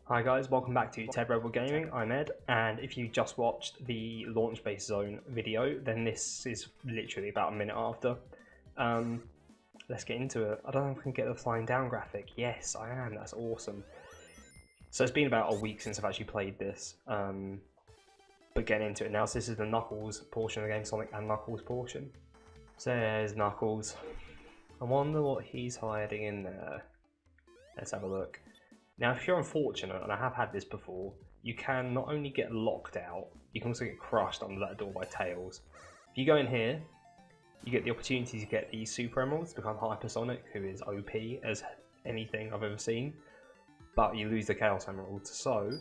Hi guys, welcome back to Ted Rebel Gaming. I'm Ed, and if you just watched the Launch Base Zone video, then this is literally about a minute after. Let's get into it. I don't know if I can get the flying down graphic. Yes, I am. That's awesome. So it's been about a week since I've actually played this, but getting into it now. So this is the Knuckles portion of the game, Sonic and Knuckles portion. So there's Knuckles. I wonder what he's hiding in there. Let's have a look. Now, if you're unfortunate, and I have had this before, you can not only get locked out, you can also get crushed under that door by Tails. If you go in here, you get the opportunity to get the Super Emeralds, become Hypersonic, who is OP as anything I've ever seen, but you lose the Chaos Emeralds. So,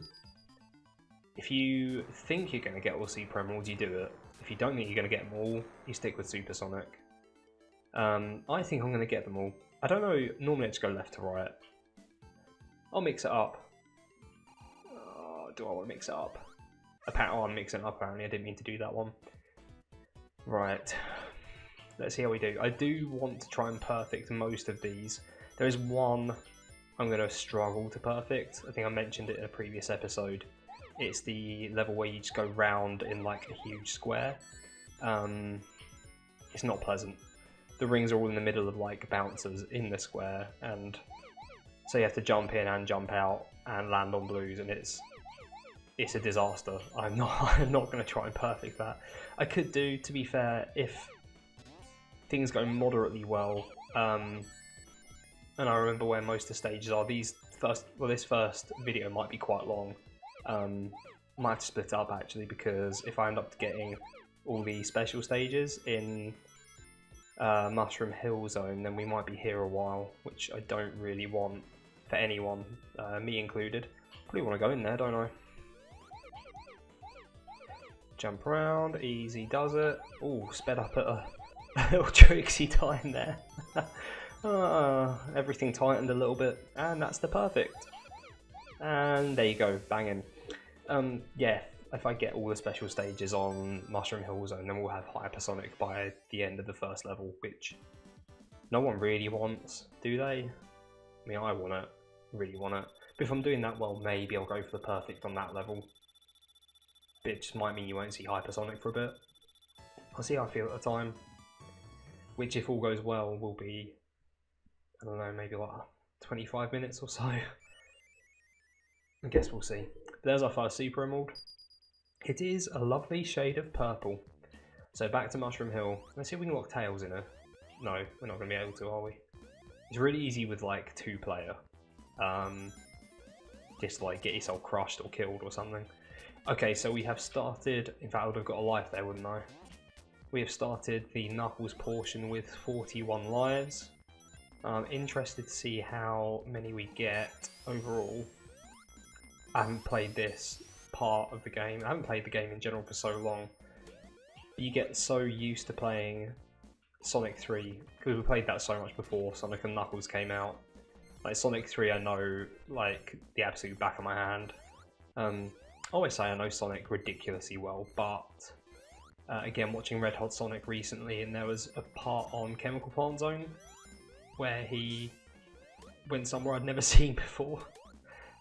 if you think you're going to get all the Super Emeralds, you do it. If you don't think you're going to get them all, you stick with Supersonic. I think I'm going to get them all. I don't know, normally I just go left to right. I'll mix it up. Do I want to mix it up? Apparently, I'm mixing it up. Apparently, I didn't mean to do that one. Right. Let's see how we do. I do want to try and perfect most of these. There is one I'm going to struggle to perfect. I think I mentioned it in a previous episode. It's the level where you just go round in like a huge square. It's not pleasant. The rings are all in the middle of like bouncers in the square, and so you have to jump in and jump out and land on blues, and it's a disaster. I'm not going to try and perfect that. I could do, to be fair, if things go moderately well. And I remember where most of the stages are. This first video might be quite long. Might have to split it up actually, because if I end up getting all the special stages in Mushroom Hill Zone, then we might be here a while, which I don't really want. For anyone, me included. Probably want to go in there, don't I? Jump around, easy does it. Oh, sped up at a little tricksy time there. Everything tightened a little bit, and that's the perfect. And there you go, banging. Yeah, if I get all the special stages on Mushroom Hill Zone, then we'll have Hypersonic by the end of the first level, which no one really wants, do they? I mean, I want it. Really want it. But if I'm doing that well, maybe I'll go for the perfect on that level. But it just might mean you won't see Hypersonic for a bit. I'll see how I feel at the time. Which, if all goes well, will be, I don't know, maybe like 25 minutes or so. I guess we'll see. But there's our first Super Emerald. It is a lovely shade of purple. So back to Mushroom Hill. Let's see if we can lock Tails in her. No, we're not going to be able to, are we? It's really easy with like 2-player. Just like get yourself crushed or killed or something. Okay, so we have started, in fact I would have got a life there, wouldn't I? We have started the Knuckles portion with 41 lives. I'm interested to see how many we get overall. I haven't played this part of the game. I haven't played the game in general for so long. You get so used to playing Sonic 3, because we played that so much before Sonic and Knuckles came out. Like Sonic 3 I know like the absolute back of my hand. I always say I know Sonic ridiculously well, but again, watching Red Hot Sonic recently, and there was a part on Chemical Plant Zone where he went somewhere I'd never seen before.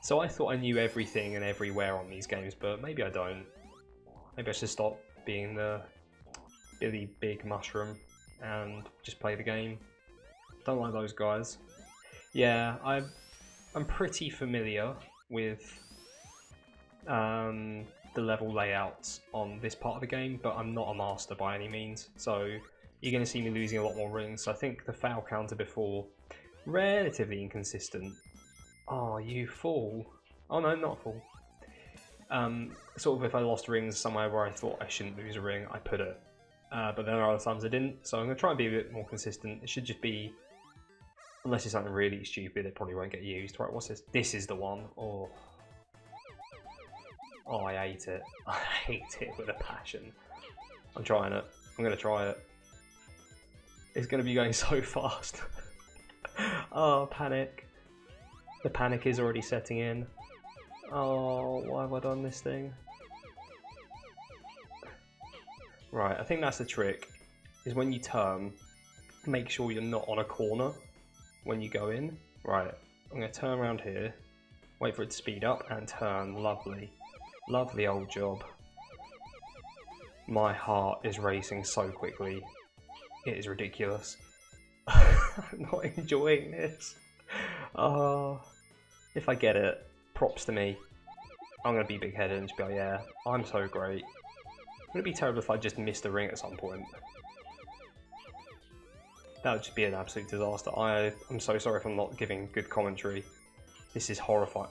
So I thought I knew everything and everywhere on these games, but maybe I don't. Maybe I should stop being the Billy Big Mushroom and just play the game. Don't like those guys. Yeah, I'm pretty familiar with the level layouts on this part of the game, but I'm not a master by any means, so you're going to see me losing a lot more rings. So I think the foul counter before, relatively inconsistent. Oh, you fool. Oh no, not a fool. Sort of if I lost rings somewhere where I thought I shouldn't lose a ring, I put it. But there are other times I didn't, so I'm going to try and be a bit more consistent. It should just be, unless it's something really stupid, it probably won't get used. Right, what's this? This is the one. Oh, I hate it. I hate it with a passion. I'm trying it. I'm going to try it. It's going to be going so fast. Oh, panic. The panic is already setting in. Oh, why have I done this thing? Right, I think that's the trick. Is when you turn, make sure you're not on a corner when you go in. Right, I'm going to turn around here. Wait for it to speed up and turn. Lovely. Lovely old job. My heart is racing so quickly. It is ridiculous. I'm not enjoying this. If I get it, props to me. I'm going to be big-headed and just be like, yeah, I'm so great. It would be terrible if I just missed a ring at some point. That would just be an absolute disaster. I'm so sorry if I'm not giving good commentary. This is horrifying.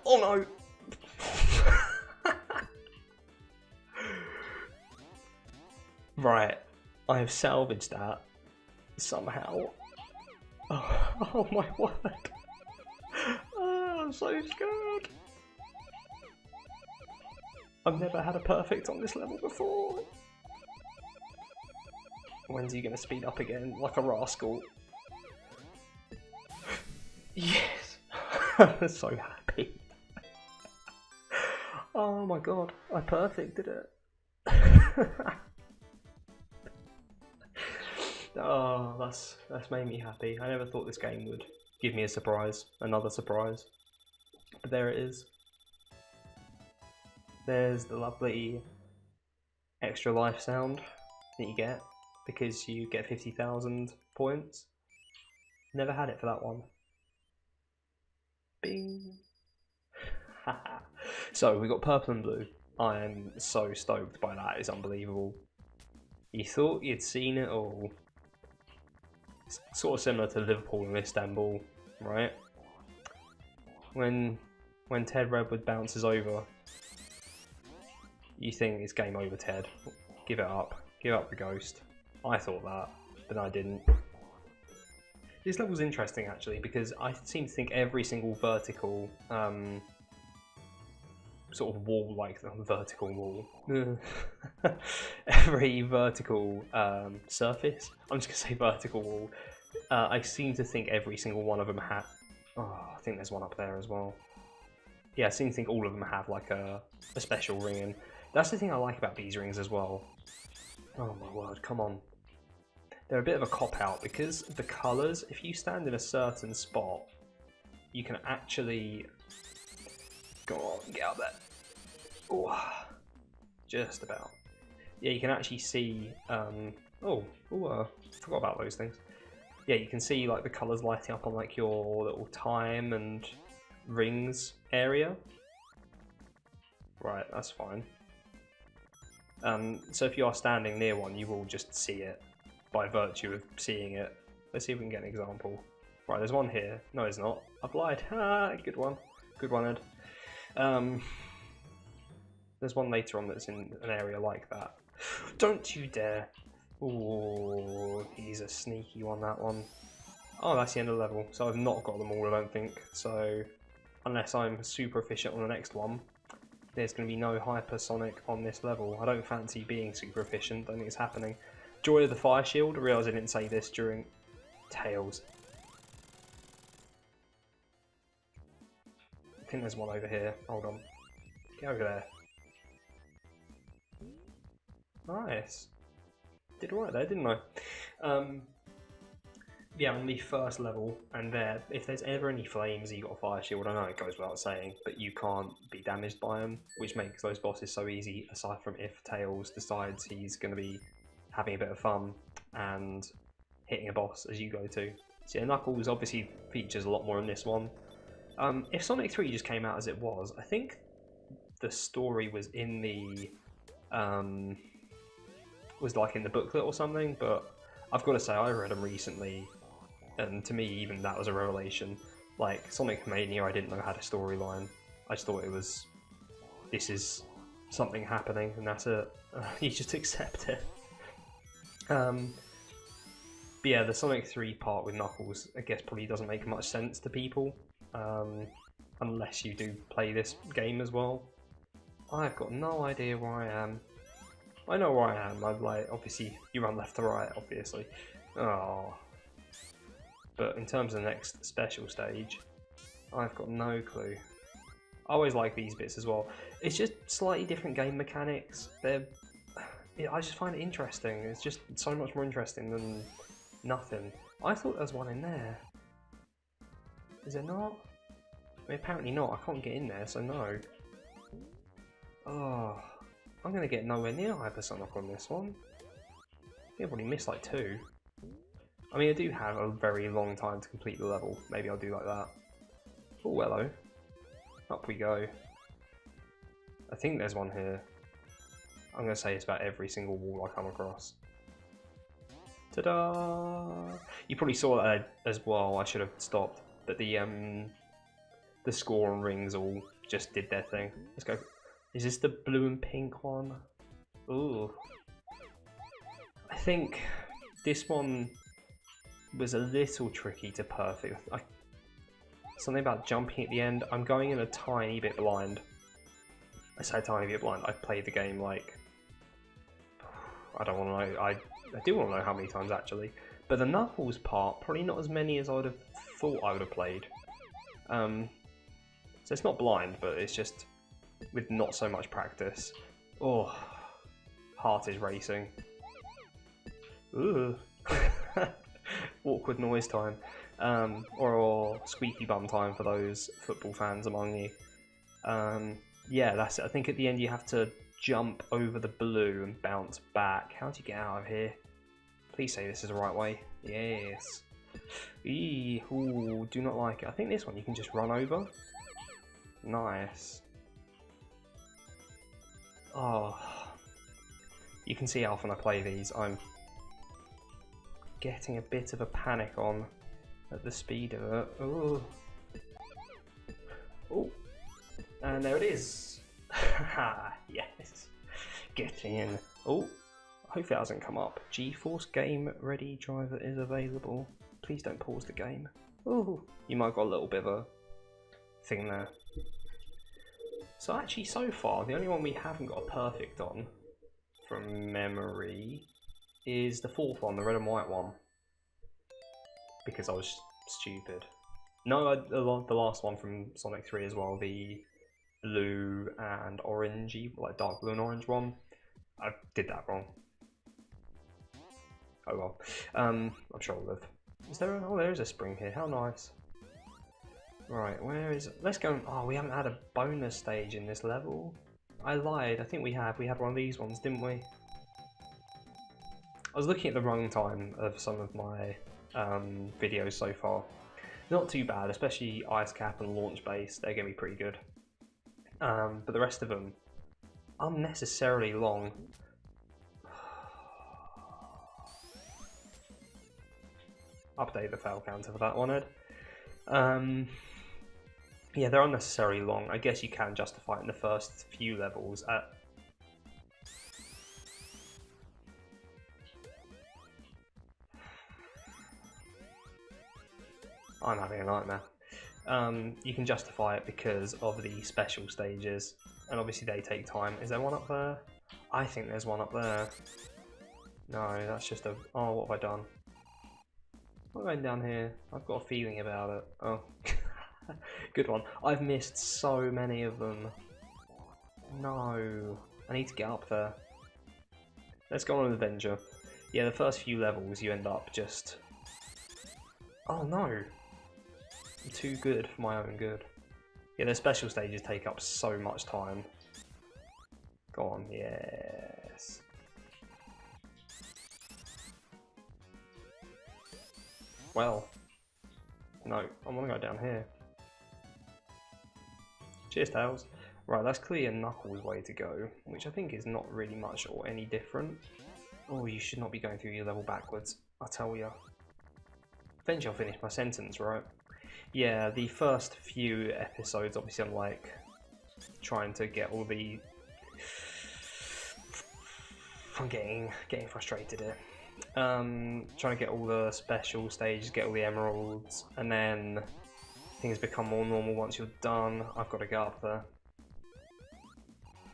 Oh no! Right, I have salvaged that somehow. Oh my word! I'm so scared. I've never had a perfect on this level before. When's he going to speed up again, like a rascal? Yes! I'm so happy. Oh my god, I perfected it. Oh, that's made me happy. I never thought this game would give me a surprise, another surprise. But there it is. There's the lovely extra life sound that you get because you get 50,000 points. Never had it for that one. Bing! So we got purple and blue. I am so stoked by that, it's unbelievable. You thought you'd seen it all. It's sort of similar to Liverpool and Istanbul, right? When Ted Redwood bounces over, you think it's game over, Ted. Give it up. Give up the ghost. I thought that, but I didn't. This level's interesting actually because I seem to think every single vertical sort of wall, like the vertical wall, every vertical surface, I'm just gonna say vertical wall, I seem to think every single one of them had, I think there's one up there as well. Yeah, I seem to think all of them have like a special ring, and that's the thing I like about these rings as well. Oh my word, come on. They're a bit of a cop-out because the colours, if you stand in a certain spot, you can actually... Go on, get out there. Oh, just about. Yeah, you can actually see... forgot about those things. Yeah, you can see like the colours lighting up on like your little time and rings area. Right, that's fine. So if you are standing near one, you will just see it by virtue of seeing it. Let's see if we can get an example. Right, there's one here. No, there's not. I've lied. Ah, good one. Good one, Ed. There's one later on that's in an area like that. Don't you dare. Ooh, he's a sneaky one, that one. Oh, that's the end of the level. So I've not got them all, I don't think. So unless I'm super efficient on the next one, there's going to be no hypersonic on this level. I don't fancy being super efficient. Don't think it's happening. Joy of the Fire Shield. I realise I didn't say this during Tails. I think there's one over here. Hold on. Get over there. Nice. Did alright there, didn't I? Yeah, on the first level, and there, if there's ever any flames, you got a fire shield. I know it goes without saying, but you can't be damaged by them, which makes those bosses so easy. Aside from if Tails decides he's going to be having a bit of fun and hitting a boss as you go to. So yeah, Knuckles obviously features a lot more in this one. If Sonic 3 just came out as it was, I think the story was in the was like in the booklet or something, but I've got to say I read them recently, and to me even that was a revelation. Like Sonic Mania, I didn't know had a storyline. I just thought it was, this is something happening and that's it. You just accept it. But yeah, the Sonic 3 part with Knuckles, I guess probably doesn't make much sense to people, unless you do play this game as well. I've got no idea where I am. I know where I am. I'd like, obviously, you run left to right, obviously. Oh. But in terms of the next special stage, I've got no clue. I always like these bits as well. It's just slightly different game mechanics. I just find it interesting. It's just so much more interesting than nothing. I thought there was one in there. Is there not? I mean, apparently not. I can't get in there, so no. Oh, I'm going to get nowhere near Hypersonic on this one. I think I've already missed like 2. I mean, I do have a very long time to complete the level. Maybe I'll do like that. Oh, hello. Up we go. I think there's one here. I'm going to say it's about every single wall I come across. Ta-da! You probably saw that as well. I should have stopped. But the score and rings all just did their thing. Let's go. Is this the blue and pink one? Ooh. I think this one was a little tricky to perfect. Something about jumping at the end. I'm going in a tiny bit blind. I say tiny bit blind. I've played the game like... I don't want to know. I do want to know how many times actually. But the Knuckles part, probably not as many as I would have thought I would have played. So it's not blind, but it's just with not so much practice. Oh, heart is racing. Ooh. Awkward noise time. Or squeaky bum time for those football fans among you. Yeah, that's it. I think at the end you have to jump over the blue and bounce back. How do you get out of here? Please say this is the right way. Yes. Ooh, do not like it. I think this one you can just run over. Nice. Oh, you can see how often I play these. I'm getting a bit of a panic on at the speed of it. Oh, oh, and there it is. Yes, get in. Oh, hopefully that hasn't come up. GeForce Game Ready driver is available. Please don't pause the game. Oh, you might have got a little bit of a thing there. So actually, so far, the only one we haven't got a perfect on, from memory, is the 4th one, the red and white one. Because I was stupid. No, the last one from Sonic 3 as well, the blue and orangey, like dark blue and orange one. I did that wrong. Oh well. I'm sure I'll live. Is there? Oh, there is a spring here. How nice. Right, where is it? Let's go. Oh, we haven't had a bonus stage in this level. I lied. I think we have. We had one of these ones, didn't we? I was looking at the runtime of some of my videos so far. Not too bad, especially Ice Cap and Launch Base. They're going to be pretty good. But the rest of them, unnecessarily long. Update the fail counter for that one, Ed. Yeah, they're unnecessarily long. I guess you can justify it in the first few levels. I'm having a nightmare. You can justify it because of the special stages, and obviously they take time. Is there one up there? I think there's one up there. No, that's just a... Oh, what have I done? I'm going down here. I've got a feeling about it. Oh. Good one. I've missed so many of them. No. I need to get up there. Let's go on an adventure. Yeah, the first few levels you end up just... Oh no. I'm too good for my own good. Yeah, the special stages take up so much time. Go on, yes. Well. No, I want to go down here. Cheers, Tails. Right, that's clearly a Knuckles way to go, which I think is not really much or any different. Oh, you should not be going through your level backwards, I tell ya. Eventually I'll finish my sentence, right? Yeah, the first few episodes, obviously I'm like trying to get all the... I'm getting frustrated here. Trying to get all the special stages, get all the emeralds, and then things become more normal once you're done. I've got to get up there.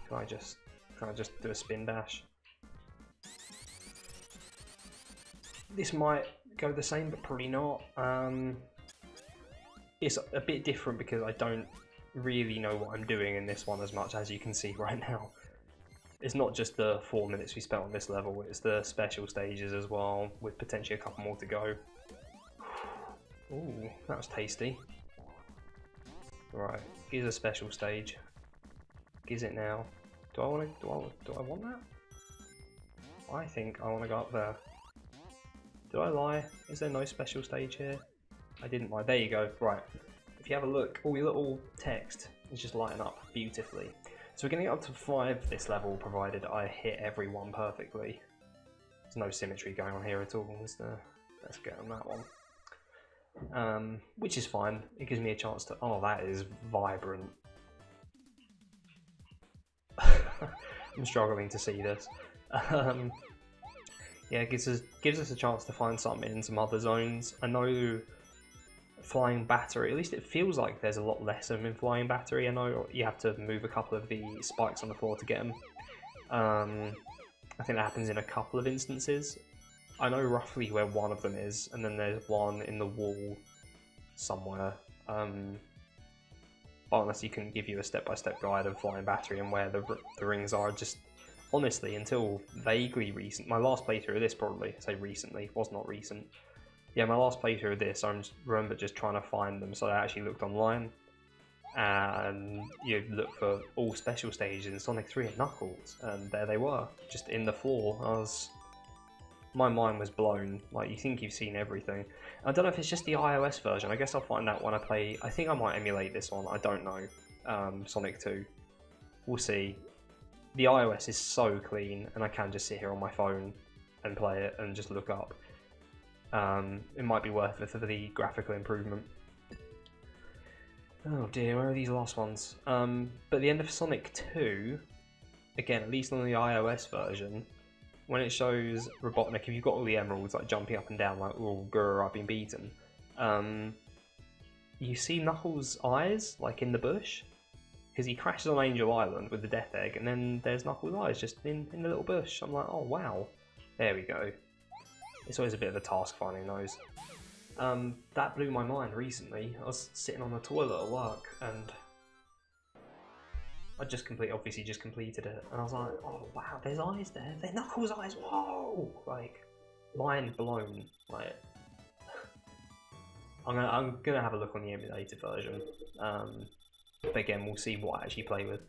Can I just do a spin dash? This might go the same, but probably not. It's a bit different because I don't really know what I'm doing in this one as much, as you can see right now. It's not just the 4 minutes we spent on this level, it's the special stages as well, with potentially a couple more to go. Ooh, that was tasty. Right, here's a special stage. Is it now? Do I want that? I think I want to go up there. Did I lie? Is there no special stage here? I didn't lie. There you go. Right. If you have a look, all your little text is just lighting up beautifully. So we're going to get up to 5 this level, provided I hit everyone perfectly. There's no symmetry going on here at all, is there? Let's get on that one. Which is fine. It gives me a chance to... Oh, that is vibrant. I'm struggling to see this. Yeah, it gives us a chance to find something in some other zones. I know Flying Battery, at least it feels like there's a lot less of them in Flying Battery. I know you have to move a couple of the spikes on the floor to get them. I think that happens in a couple of instances. I know roughly where one of them is, and then there's one in the wall somewhere. But unless you can give you a step-by-step guide of Flying Battery and where the rings are, just honestly, until vaguely recent, my last playthrough of this probably, I say recently, was not recent. Yeah, my last playthrough of this, I remember just trying to find them, so I actually looked online, and you look for all special stages in Sonic 3 and Knuckles, and there they were, just in the floor. My mind was blown. Like, you think you've seen everything. I don't know if it's just the iOS version. I guess I'll find out when I play. I think I might emulate this one. I don't know. Sonic 2. We'll see. The iOS is so clean, and I can just sit here on my phone and play it and just look up. It might be worth it for the graphical improvement. Oh dear, where are these last ones? But at the end of Sonic 2, again, at least on the iOS version, when it shows Robotnik, if you've got all the emeralds like jumping up and down like, oh grr, I've been beaten, you see Knuckles' eyes like in the bush, because he crashes on Angel Island with the Death Egg, and then there's Knuckles' eyes just in the little bush. I'm like, oh wow, there we go. It's always a bit of a task finding those. That blew my mind recently. I was sitting on the toilet at work, and I obviously just completed it, and I was like, oh wow, there's eyes there, they're Knuckles' eyes, whoa! Like, mind blown. Like, I'm gonna have a look on the emulated version, but again, we'll see what I actually play with.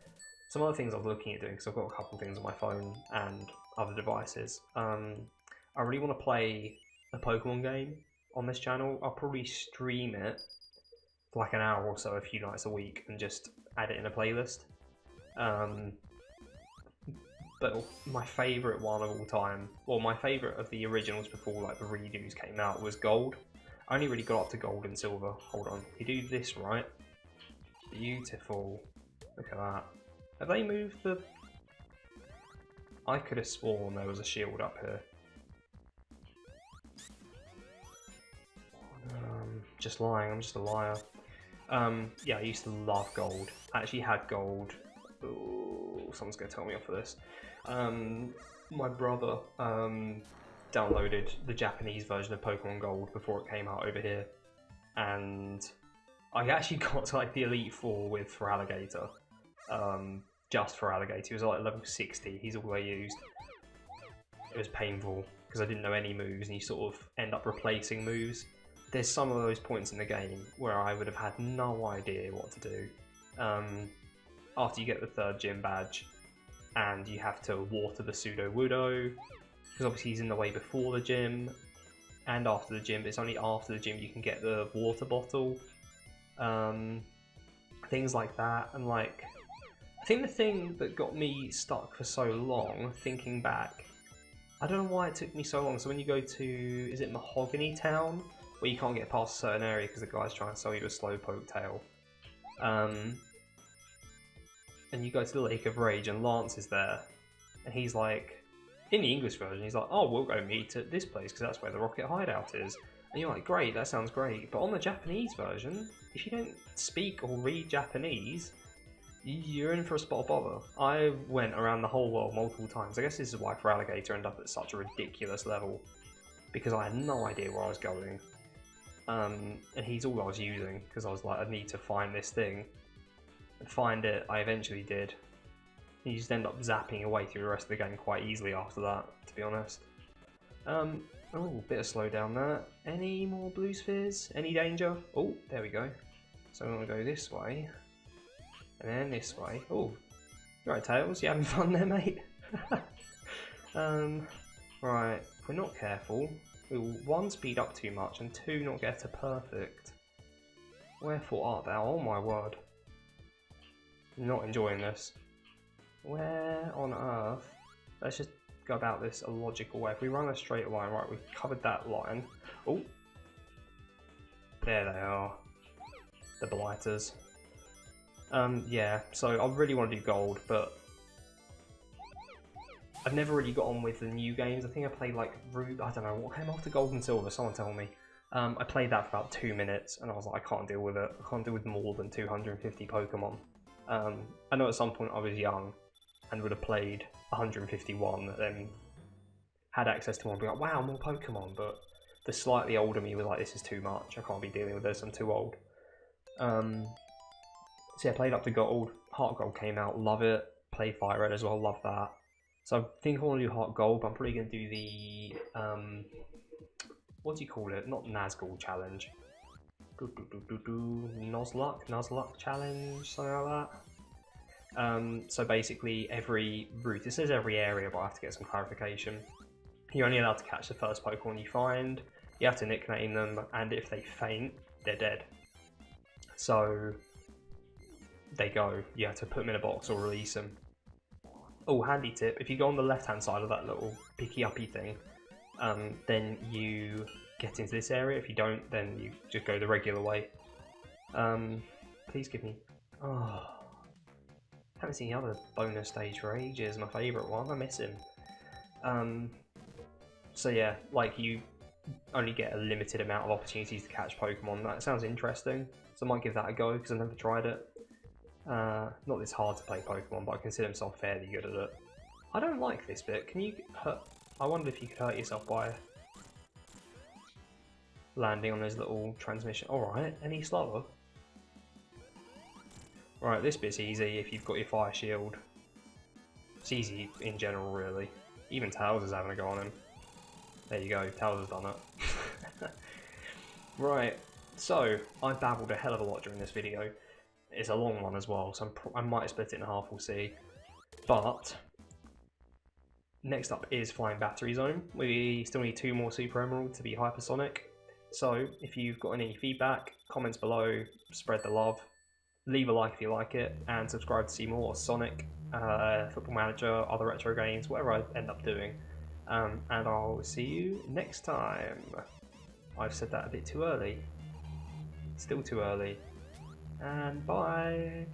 Some other things I was looking at doing, because I've got a couple of things on my phone and other devices. I really want to play a Pokemon game on this channel. I'll probably stream it for like an hour or so, a few nights a week, and just add it in a playlist. But my favourite one of all time, well, my favourite of the originals before like the redos came out, was Gold. I only really got up to Gold and Silver. Hold on, you do this right. Beautiful. Look at that. Have they moved the... I could have sworn there was a shield up here. Just lying, I'm just a liar. Yeah, I used to love Gold. I actually had Gold. Ooh, someone's going to tell me off for this. My brother downloaded the Japanese version of Pokemon Gold before it came out over here. And I actually got to like the Elite Four with Feraligatr. Just Feraligatr. He was like level 60, he's all I used. It was painful because I didn't know any moves, and you sort of end up replacing moves. There's some of those points in the game where I would have had no idea what to do. After you get the 3rd gym badge, and you have to water the Sudowoodo, because obviously he's in the way before the gym, and after the gym, but it's only after the gym you can get the water bottle. Things like that, and like, I think the thing that got me stuck for so long, thinking back, I don't know why it took me so long, so when you go to, is it Mahogany Town? Where you can't get past a certain area because the guy's trying to sell you a Slowpoke tail. And you go to the Lake of Rage and Lance is there. And he's like, in the English version, he's like, oh, we'll go meet at this place because that's where the Rocket Hideout is. And you're like, great, that sounds great. But on the Japanese version, if you don't speak or read Japanese, you're in for a spot of bother. I went around the whole world multiple times. I guess this is why Feraligatr ended up at such a ridiculous level. Because I had no idea where I was going. And he's all I was using, because I was like, I need to find this thing. And find it, I eventually did. You just end up zapping away through the rest of the game quite easily after that, to be honest. Oh, bit of slowdown there. Any more blue spheres? Any danger? Oh, there we go. So I'm going to go this way, and then this way. Oh, you right, Tails? You having fun there, mate? Right, if we're not careful, we will 1 speed up too much and 2 not get to perfect. Wherefore art thou? Oh my word. Not enjoying this. Where on earth? Let's just go about this a logical way. If we run a straight line, right, we've covered that line. Oh, there they are. The blighters. Yeah, so I really want to do gold, but I've never really got on with the new games. I think I played like I don't know what came after Gold and Silver. Someone tell me. I played that for about 2 minutes, and I was like, I can't deal with it. I can't deal with more than 250 Pokemon. I know at some point I was young and would have played 151, then had access to one and be like, wow, more Pokemon. But the slightly older me was like, this is too much. I can't be dealing with this. I'm too old. So yeah, played up to Gold. Heart Gold came out. Love it. Played Fire Red as well. Love that. So I think I want to do Heart Gold, but I'm probably going to do the, what do you call it? Not Nazgul challenge. Nuzlocke challenge, something like that. So basically every route, it says every area, but I have to get some clarification. You're only allowed to catch the first Pokemon you find, you have to nickname them, and if they faint, they're dead. So they go, you have to put them in a box or release them. Oh, handy tip, if you go on the left hand side of that little picky uppy thing, then you get into this area. If you don't, then you just go the regular way. Please give me... Oh, haven't seen the other bonus stage for ages, my favourite one, I miss him. So yeah, like you only get a limited amount of opportunities to catch Pokemon. That sounds interesting, so I might give that a go because I've never tried it. Not that it's hard to play Pokemon, but I consider myself fairly good at it. I don't like this bit. Can you hurt... I wonder if you could hurt yourself by landing on this little transmission. Alright, any slower? Right, this bit's easy if you've got your fire shield. It's easy in general, really. Even Tails is having a go on him. There you go, Tails has done it. Right, so I babbled a hell of a lot during this video. It's a long one as well, so I might split it in half, we'll see. But next up is Flying Battery Zone. We still need 2 more Super Emerald to be Hypersonic. So if you've got any feedback, comments below, spread the love. Leave a like if you like it, and subscribe to see more Sonic, Football Manager, other retro games, whatever I end up doing. And I'll see you next time. I've said that a bit too early. Still too early. And bye!